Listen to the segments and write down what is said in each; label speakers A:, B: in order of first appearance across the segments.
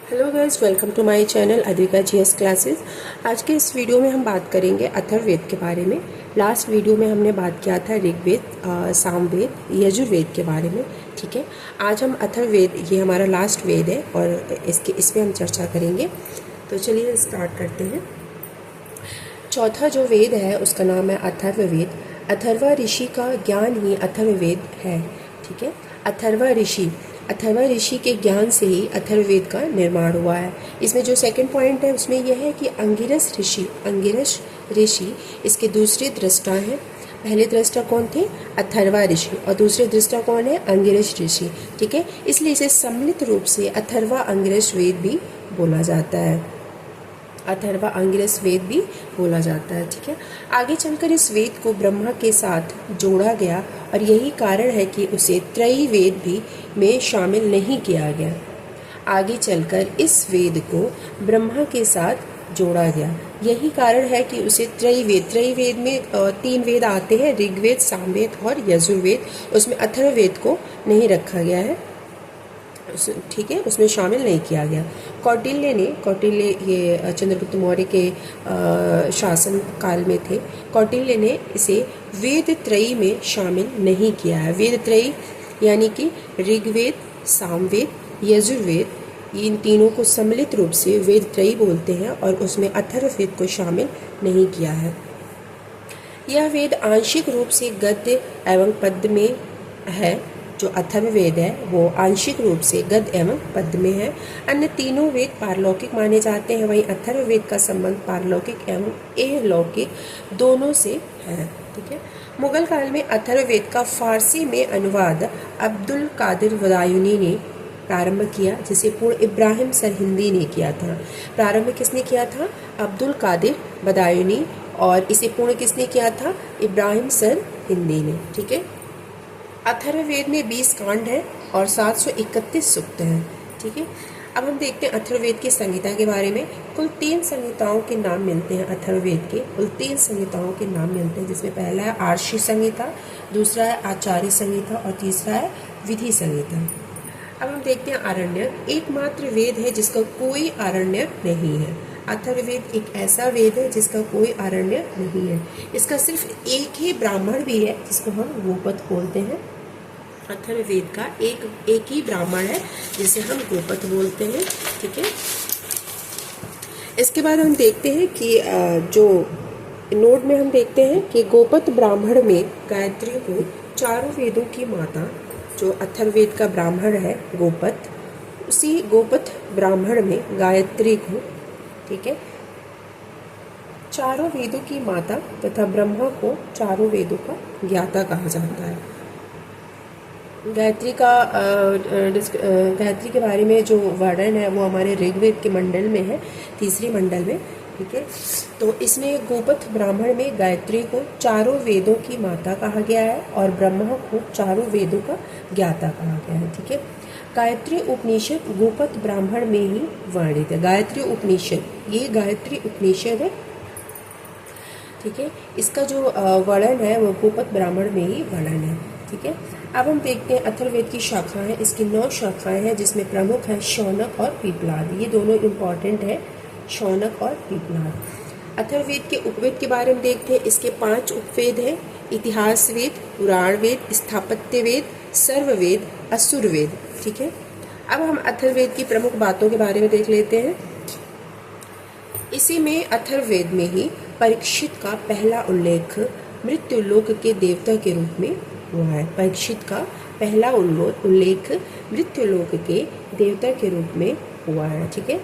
A: Hello guys, welcome to my channel Advika GS classes. आज के इस वीडियो में हम बात करेंगे अथर्ववेद के बारे में। लास्ट वीडियो में हमने बात किया था ऋग्वेद, सामवेद, यजुर्वेद के बारे में। ठीक है, आज हम अथर्ववेद, ये हमारा लास्ट वेद है और इस पे हम चर्चा करेंगे। तो चलिए स्टार्ट करते हैं। चौथा जो वेद है उसका नाम है अथर्ववेद। अथर्वा ऋषि का ज्ञान ही अथर्ववेद है। ठीक है, अथर्वा ऋषि के ज्ञान से ही अथर्ववेद का निर्माण हुआ है। इसमें जो सेकंड पॉइंट है उसमें यह है कि अंगिरस ऋषि इसके दूसरे दृष्टा हैं। पहले दृष्टा कौन थे? अथर्वा ऋषि, और दूसरे दृष्टा कौन है? अंगिरस ऋषि। ठीक है, इसलिए इसे सम्मिलित रूप से अथर्वा अंगिरस वेद भी बोला जाता है। अथर्वा अंगिरस वेद भी बोला जाता है। ठीक है, आगे चलकर इस वेद को ब्रह्मा के साथ जोड़ा गया और यही कारण है कि उसे त्रयी वेद भी में शामिल नहीं किया गया। आगे चलकर इस वेद को ब्रह्मा के साथ जोड़ा गया, यही कारण है कि उसे त्रयी वेद में तीन वेद आते हैं, ऋग्वेद, सामवेद और यजुर्वेद। उसमें अथर्ववेद को नहीं रखा गया है। ठीक है, उसमें शामिल नहीं किया गया। कौटिल्य ये चंद्रगुप्त मौर्य के शासन काल में थे। कौटिल्य ने इसे वेद त्रयी में शामिल नहीं किया है। वेद त्रयी यानी कि ऋग्वेद, सामवेद, यजुर्वेद, इन तीनों को सम्मिलित रूप से वेद त्रयी बोलते हैं और उसमें अथर्ववेद को शामिल नहीं किया है। यह वेद आंशिक रूप से गद्य एवं पद्य में है। जो अथर्ववेद है वो आंशिक रूप से गद्य एवं पद्य में है। अन्य तीनों वेद पारलौकिक माने जाते हैं, वहीं अथर्ववेद का संबंध पारलौकिक एवं अलौकिक दोनों से है। ठीक है, मुगल काल में अथर्ववेद का फारसी में अनुवाद अब्दुल कादिर बदायूनी ने प्रारंभ किया, जिसे पूर्ण इब्राहिम सरहिंदी ने किया था। प्रारंभ किसने किया था? अब्दुल कादिर बदायूनी, और इसे पूर्ण किसने किया था? इब्राहिम सरहिंदी ने। ठीक है, अथर्ववेद में 20 कांड है और 731 सूक्त हैं। ठीक है, अब हम देखते हैं अथर्ववेद की संहिता के बारे में। कुल 3 संहिताओं के नाम मिलते हैं अथर्ववेद के। कुल 3 संहिताओं के नाम मिलते हैं, जिसमें पहला है आर्षि संहिता, दूसरा है आचार्य संहिता और तीसरा है विधि संहिता। अब हम देखते हैं आरण्यक। एकमात्र वेद है जिसका कोई आरण्यक नहीं है। अथर्ववेद एक ऐसा वेद है जिसका कोई आरण्यक नहीं है। इसका सिर्फ एक ही ब्राह्मण भी है, जिसको हम गोपद बोलते हैं। अथर्ववेद का एक ही ब्राह्मण है जिसे हम गोपद बोलते हैं। ठीक है, इसके बाद हम देखते हैं कि जो नोट में हम देखते हैं कि गोपद ब्राह्मण में गायत्री को चारों वेदों की माता, जो अथर्ववेद का ब्राह्मण है गोपद, उसी गोपद ब्राह्मण में गायत्री को, ठीक है, चारों वेदों की माता तथा ब्रह्मा को चारों वेदों का ज्ञाता कहा जाता है। गायत्री के बारे में जो वर्णन है वो हमारे ऋग्वेद के मंडल में है, तीसरी मंडल में। ठीक है, तो इसमें गोपद ब्राह्मण में गायत्री को चारों वेदों की माता कहा गया है और ब्रह्मा को चारों वेदों का ज्ञाता कहा गया है। ठीक है, गायत्री उपनिषद गोपद ब्राह्मण में ही वर्णित है। गायत्री उपनिषद, ये गायत्री उपनिषद है। ठीक है, इसका जो वर्णन है वो गोपद ब्राह्मण में ही वर्णन है। ठीक है, अब हम देखते हैं अथर्ववेद की शाखाएं। इसकी 9 शाखाएं हैं, जिसमें प्रमुख है शौनक और पीपलाद। ये दोनों इम्पॉर्टेंट है, शौनक और पीपलाद। अथर्ववेद के उपवेद के बारे में देखते हैं। इसके 5 उपवेद हैं: इतिहास वेद, पुराण वेद, स्थापत्य वेद, सर्ववेद, असुरवेद। ठीक है, अब हम अथर्ववेद की प्रमुख बातों के बारे में देख लेते हैं। इसी में अथर्ववेद में ही परीक्षित का पहला उल्लेख मृत्युलोक के देवता के रूप में हुआ है। परीक्षित का पहला उल्लेख मृत्युलोक के देवता के रूप में हुआ है। ठीक है,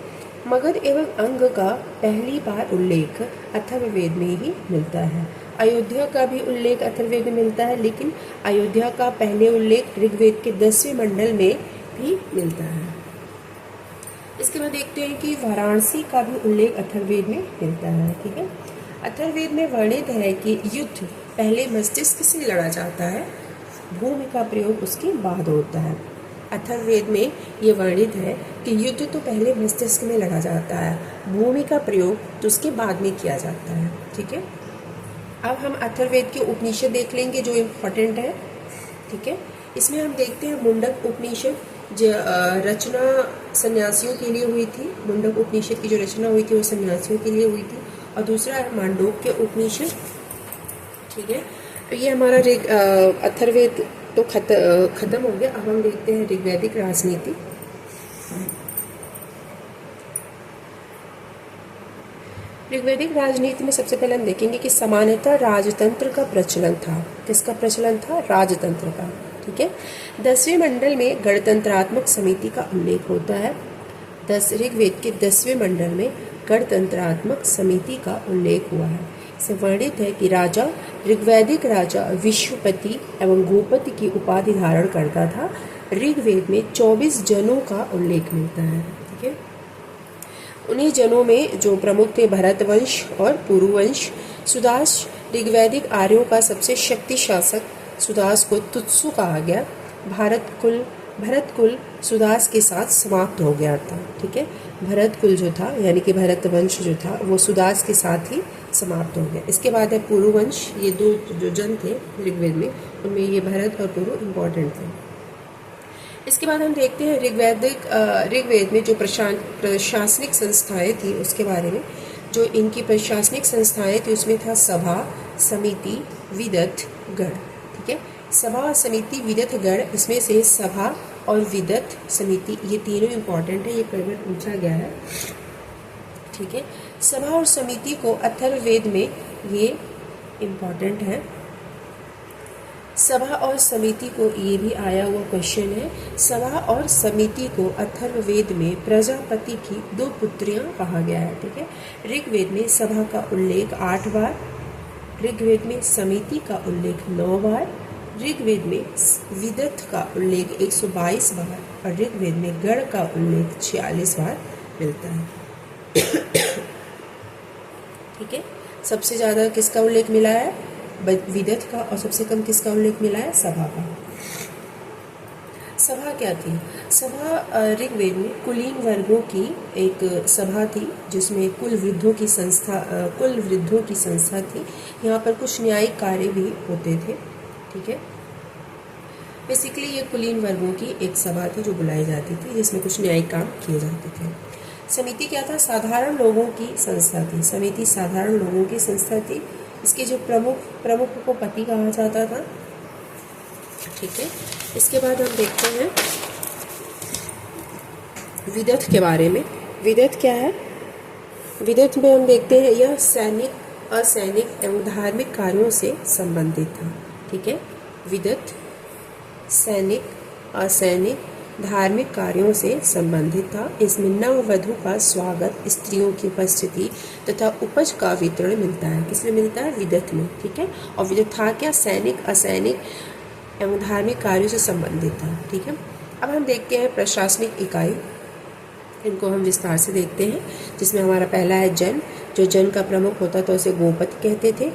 A: मगध एवं अंग का पहली बार उल्लेख अथर्ववेद में ही मिलता है। अयोध्या का भी उल्लेख अथर्ववेद में मिलता है, लेकिन अयोध्या का पहले उल्लेख ऋग्वेद के 10वें मंडल में भी मिलता है। इसके बाद देखते हैं कि वाराणसी का भी उल्लेख अथर्ववेद में मिलता है। ठीक है, अथर्ववेद में वर्णित है कि युद्ध पहले मस्तिष्क से लड़ा जाता है, भूमि का प्रयोग उसके बाद होता है। अथर्ववेद में ये वर्णित है कि युद्ध तो पहले मस्तिष्क में लड़ा जाता है, भूमि का प्रयोग तो उसके बाद में किया जाता है। ठीक है, अब हम अथर्ववेद के उपनिषद देख लेंगे जो इम्पोर्टेंट है। ठीक है, इसमें हम देखते हैं मुंडक उपनिषद। रचना सन्यासियों के लिए हुई थी। मुंडक उपनिषद की जो रचना हुई थी वो सन्यासियों के लिए हुई थी। और दूसरा है मांडोक्य उपनिषद। ठीक है, तो ये हमारा अथर्ववेद तो खत्म हो गया। अब हम देखते हैं ऋग्वैदिक राजनीति। ऋग्वैदिक राजनीति में सबसे पहले हम देखेंगे कि सामान्यतः राजतंत्र का प्रचलन था। किसका प्रचलन था? राजतंत्र का। ठीक है, 10वें मंडल में गणतंत्रात्मक समिति का उल्लेख होता है। ऋग्वेद के 10वें मंडल में गणतंत्रात्मक समिति का उल्लेख हुआ है। इससे वर्णित है कि राजा ऋग्वैदिक राजा विश्वपति एवं गोपति की उपाधि धारण करता था। ऋग्वेद में 24 जनों का उल्लेख मिलता है। ठीक है, उन्हीं जनों में जो प्रमुख थे भरतवंश और पुरुवंश। सुदास ऋग्वैदिक आर्यों का सबसे शक्ति शासक सुदास को तुत्सु कहा गया। भरत कुल सुदास के साथ समाप्त हो गया था। ठीक है, भरत कुल जो था यानी कि भरतवंश जो था वो सुदास के साथ ही समाप्त हो गया। इसके बाद है पुरुवंश। ये दो जो जन थे ऋग्वेद में, उनमें ये भरत और पुरु इम्पोर्टेंट थे। इसके बाद हम देखते हैं ऋग्वेद में जो प्रशासनिक संस्थाएं थी उसके बारे में। जो इनकी प्रशासनिक संस्थाएं थी उसमें था सभा, समिति, विदत, गण। ठीक है, सभा और समिति, विदत, गण। इसमें से सभा और विदत, समिति ये तीनों इम्पॉर्टेंट है। ये प्रश्न पूछा गया है। ठीक है, सभा और समिति को अथर्ववेद में ये इम्पॉर्टेंट है। सभा और समिति को, ये भी आया हुआ क्वेश्चन है। सभा और समिति को अथर्ववेद में प्रजापति की 2 पुत्रियां कहा गया है। ठीक है, ऋग्वेद में सभा का उल्लेख 8 बार, ऋग्वेद में समिति का उल्लेख 9 बार, ऋग्वेद में विदत का उल्लेख 122 बार और ऋग्वेद में गण का उल्लेख 46 बार मिलता है। ठीक है, सबसे ज़्यादा किसका उल्लेख मिला है? विदत का। और सबसे कम किसका उल्लेख मिला है? सभा का। सभा क्या थी? सभा ऋग्वेद में कुलीन वर्गों की एक सभा थी जिसमें कुल वृद्धों की संस्था थी। यहाँ पर कुछ न्यायिक कार्य भी होते थे। ठीक है, बेसिकली ये कुलीन वर्गों की एक सभा थी जो बुलाई जाती थी, जिसमें कुछ न्यायिक काम किए जाते थे। समिति क्या था? साधारण लोगों की संस्था थी। समिति साधारण लोगों की संस्था थी। इसके जो प्रमुख को पति कहा जाता था। ठीक है, इसके बाद हम देखते हैं विदत के बारे में। विदत क्या है? विदत में हम देखते हैं यह सैनिक, असैनिक एवं धार्मिक कार्यों से संबंधित था। ठीक है, विदत सैनिक, असैनिक, धार्मिक कार्यों से संबंधित था। इसमें नववधु का स्वागत, स्त्रियों की उपस्थिति तथा उपज का वितरण मिलता है। किसमें मिलता है? विदत में। ठीक है, और विदत था क्या? सैनिक, असैनिक एवं धार्मिक कार्यों से संबंधित था। ठीक है, अब हम देखते हैं प्रशासनिक इकाई। इनको हम विस्तार से देखते हैं, जिसमें हमारा पहला है जन। जो जन का प्रमुख होता था उसे गोपति कहते थे।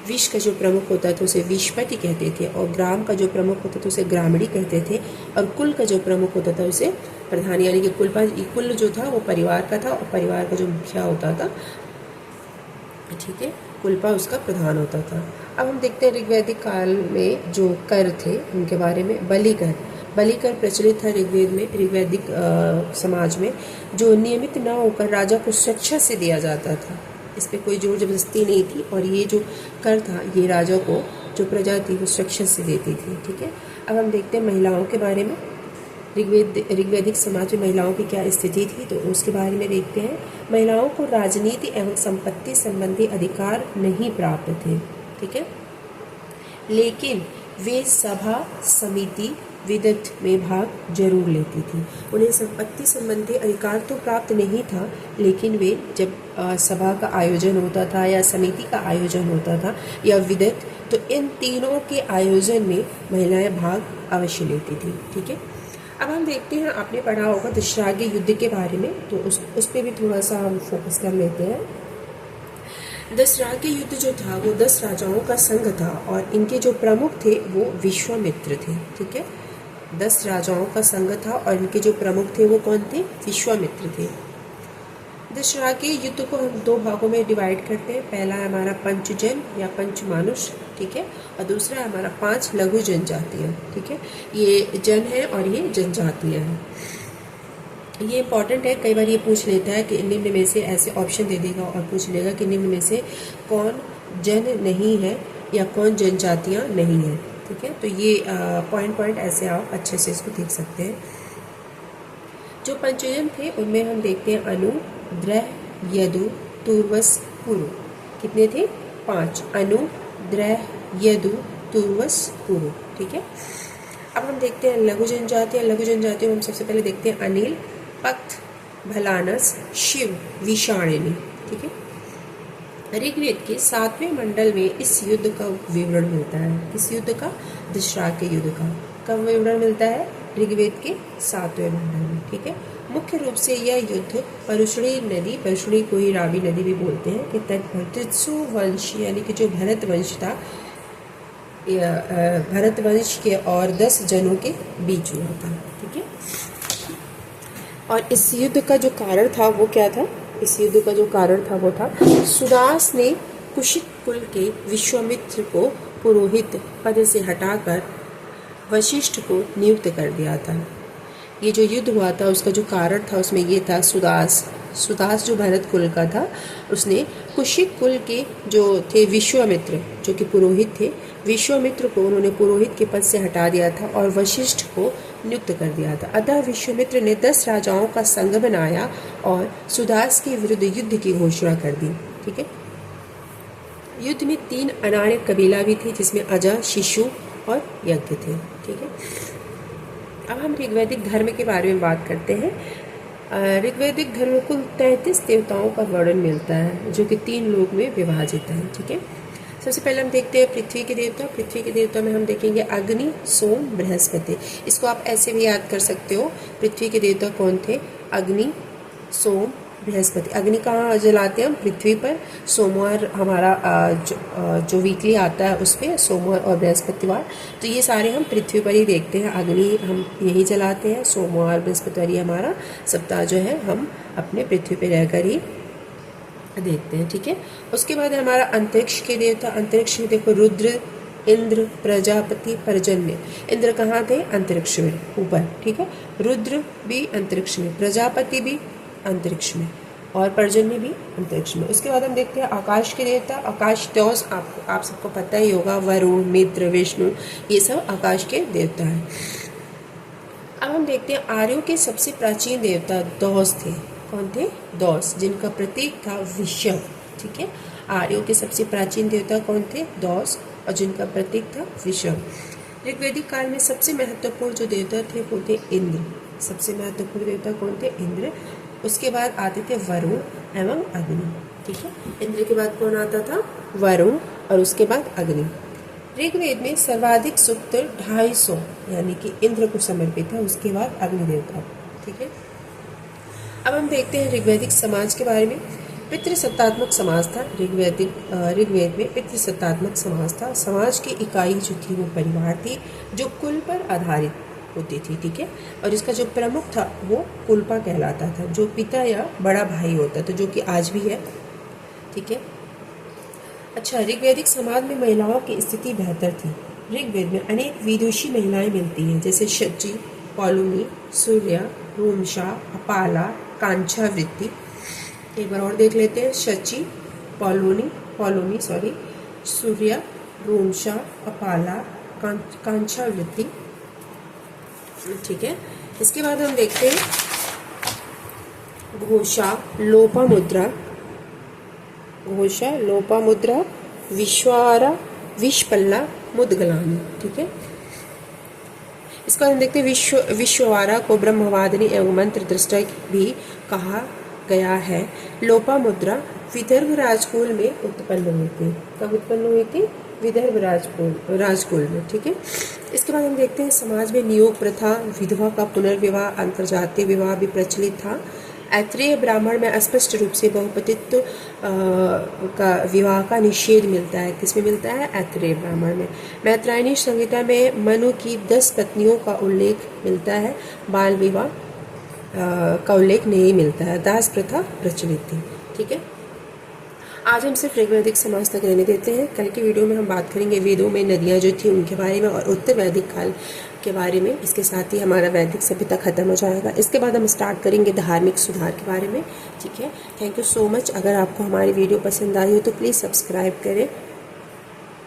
A: विश का जो प्रमुख होता था उसे विशपति कहते थे। और ग्राम का जो प्रमुख होता था उसे ग्रामणी कहते थे। और कुल का जो प्रमुख होता था उसे प्रधान, यानी कि कुल जो था वो परिवार का था और परिवार का जो मुखिया होता था, ठीक है, कुलपा उसका प्रधान होता था। अब हम देखते हैं ऋग्वैदिक काल में जो कर थे उनके बारे में। बलिकर प्रचलित था ऋग्वेद में, ऋग्वैदिक समाज में, जो नियमित न होकर राजा को स्वेच्छा से दिया जाता था। इस पर कोई जोर जबरदस्ती नहीं थी। और ये जो कर था ये राजा को जो प्रजा थी वो स्वेच्छा से देती थी। ठीक है, अब हम देखते हैं महिलाओं के बारे में। ऋग्वैदिक समाज में महिलाओं की क्या स्थिति थी तो उसके बारे में देखते हैं। महिलाओं को राजनीति एवं संपत्ति संबंधी अधिकार नहीं प्राप्त थे। ठीक है, लेकिन वे सभा, समिति, विदत में भाग जरूर लेती थी। उन्हें संपत्ति संबंधी अधिकार तो प्राप्त नहीं था, लेकिन वे जब सभा का आयोजन होता था या समिति का आयोजन होता था या विदत, तो इन तीनों के आयोजन में महिलाएं भाग अवश्य लेती थी। ठीक है, अब हम देखते हैं, आपने पढ़ा होगा दशराग्य युद्ध के बारे में, तो उस पर भी थोड़ा सा हम फोकस कर लेते हैं। दशराग्य युद्ध जो था वो 10 राजाओं का संघ था और इनके जो प्रमुख थे वो विश्वामित्र थे। ठीक है, 10 राजाओं का संघ था और इनके जो प्रमुख थे वो कौन थे? विश्वामित्र थे। दशहरा के युद्ध को हम दो भागों में डिवाइड करते हैं। पहला है हमारा पंचजन या पंचमानुष, ठीक है, और दूसरा है हमारा 5 लघु जनजातियाँ, ठीक है। ये जन है और ये जनजातियाँ हैं। ये इंपॉर्टेंट है, कई बार ये पूछ लेता है कि निम्न में से, ऐसे ऑप्शन दे देगा और पूछ लेगा कि निम्न में से कौन जन नहीं है या कौन जनजातियाँ नहीं हैं, ठीक है। तो ये पॉइंट ऐसे आप अच्छे से इसको देख सकते हैं। जो पंचजन थे उनमें हम देखते हैं अनु, द्रह, यदु, तुर्वस, पुरु। कितने थे? 5। अनु, द्रह, यदु, तुर्वस, पुरु, ठीक है। अब हम देखते हैं लघु जनजातियाँ। लघु जनजातियों में हम सबसे पहले देखते हैं अनिल, पक्त, भलानस, शिव, विषाणिनी, ठीक है। ऋग्वेद के 7वें मंडल में इस युद्ध का विवरण मिलता है। किस युद्ध का? दशहरा के युद्ध का। कब विवरण मिलता है? ऋग्वेद के 7वें मंडल में, ठीक है। मुख्य रूप से यह युद्ध परुष्णी नदी, परुष्णी को ही रावी नदी भी बोलते हैं, कि तट भरतसु वंश यानी कि जो भरत वंश था, भरत वंश के और 10 जनों के बीच हुआ था, ठीक है। और इस युद्ध का जो कारण था वो क्या था? इस युद्ध का जो कारण था वो था सुदास ने कुशिक कुल के विश्वामित्र को पुरोहित पद से हटाकर वशिष्ठ को नियुक्त कर दिया था। ये जो युद्ध हुआ था उसका जो कारण था उसमें ये था, सुदास जो भरत कुल का था, उसने कुशिक कुल के जो थे विश्वामित्र, जो कि पुरोहित थे, विश्वामित्र को उन्होंने पुरोहित के पद से हटा दिया था और वशिष्ठ को नियुक्त कर दिया था। अतः विश्वामित्र ने 10 राजाओं का संघ बनाया और सुदास के विरुद्ध युद्ध की घोषणा कर दी, ठीक है। युद्ध में 3 अनार्य कबीला भी थे, जिसमें अजा, शिशु और यज्ञ थे, ठीक है। अब हम ऋग्वैदिक धर्म के बारे में बात करते हैं। ऋग्वैदिक धर्म में कुल 33 देवताओं का वर्णन मिलता है, जो कि 3 लोक में विभाजित है, ठीक है। सबसे पहले हम देखते हैं पृथ्वी के देवता। पृथ्वी के देवता में हम देखेंगे अग्नि, सोम, बृहस्पति। इसको आप ऐसे भी याद कर सकते हो। पृथ्वी के देवता कौन थे? अग्नि, सोम, बृहस्पति। अग्नि कहाँ जलाते हैं हम? पृथ्वी पर। सोमवार हमारा जो वीकली आता है उस पर, सोमवार और बृहस्पतिवार, तो ये सारे हम पृथ्वी पर ही देखते हैं। अग्नि हम यही जलाते हैं, सोमवार बृहस्पतिवार ये हमारा सप्ताह जो है हम अपने पृथ्वी पर रहकर ही देखते हैं, ठीक है। उसके बाद हमारा अंतरिक्ष के देवता। अंतरिक्ष में देखो रुद्र, इंद्र, प्रजापति, पर्जन्य। इंद्र कहाँ थे? अंतरिक्ष में ऊपर, ठीक है। रुद्र भी अंतरिक्ष में, प्रजापति भी अंतरिक्ष में और पर्जन्य भी अंतरिक्ष में। उसके बाद हम देखते हैं आकाश के देवता। आकाश द्यौस आप सबको पता ही होगा, वरुण, मित्र, विष्णु, ये सब आकाश के देवता हैं। अब हम देखते हैं आर्यों के सबसे प्राचीन देवता दौस थे। कौन थे? दौस, जिनका प्रतीक था विषव, ठीक है। आर्यों के सबसे प्राचीन देवता कौन थे? दौस, और जिनका प्रतीक था विषव। ऋग्वैदिक काल में सबसे महत्वपूर्ण जो देवता थे वो थे इंद्र। सबसे महत्वपूर्ण देवता कौन थे? इंद्र। उसके बाद आते थे वरुण एवं अग्नि, ठीक है। इंद्र के बाद कौन आता था? वरुण, और उसके बाद अग्नि। ऋग्वेद में सर्वाधिक सूक्त 250 यानी कि इंद्र को समर्पित है, उसके बाद अग्नि देवता, ठीक है। अब हम देखते हैं ऋग्वैदिक समाज के बारे में। पितृसत्तात्मक समाज था ऋग्वेद में पितृसत्तात्मक समाज था। समाज की इकाई जो थी वो परिवार थी, जो कुल पर आधारित होती थी, ठीक है। और इसका जो प्रमुख था वो कुलपा कहलाता था, जो पिता या बड़ा भाई होता था, जो कि आज भी है, ठीक है। अच्छा, ऋग्वैदिक समाज में महिलाओं की स्थिति बेहतर थी। ऋग्वेद में अनेक विदुषी महिलाएं मिलती हैं, जैसे शची, पौलुनी, सूर्या, रोमशा, अपाला, कांछावृत्ति। एक बार और देख लेते हैं। शची, पौलुनी, सूर्या, रोमशा, अपाला, कांछावृत्ति, ठीक है। इसके बाद हम देखते हैं घोषा, लोपामुद्रा, विश्वारा, विषपल्ला, मुद्गलानी, ठीक है। इसका हम देखते हैं विश्ववारा को ब्रह्मवादिनी एवं मंत्र दृष्टा भी कहा गया है। लोपामुद्रा विदर्भ राजकुल में उत्पन्न हुई थी। कब उत्पन्न हुई थी? विदर्भ राजकुल में, ठीक है। इसके बाद हम देखते हैं समाज में नियोग प्रथा, विधवा का पुनर्विवाह, अंतर्जातीय विवाह भी प्रचलित था। ऐत्रेय ब्राह्मण में स्पष्ट रूप से बहुपतित्व का विवाह का निषेध मिलता है। किसमें मिलता है? ऐत्रेय ब्राह्मण में। मैत्रायणी संहिता में मनु की 10 पत्नियों का उल्लेख मिलता है। बाल विवाह का उल्लेख नहीं मिलता है। दास प्रथा प्रचलित थी। ठीक है, आज हम सिर्फ ऋग्वैदिक समाज तक रहने देते हैं। कल की वीडियो में हम बात करेंगे वेदों में नदियाँ जो थी उनके बारे में और उत्तर वैदिक काल के बारे में। इसके साथ ही हमारा वैदिक सभ्यता खत्म हो जाएगा। इसके बाद हम स्टार्ट करेंगे धार्मिक सुधार के बारे में। ठीक है, थैंक यू सो मच। अगर आपको हमारी वीडियो पसंद आई हो तो प्लीज़ सब्सक्राइब करें।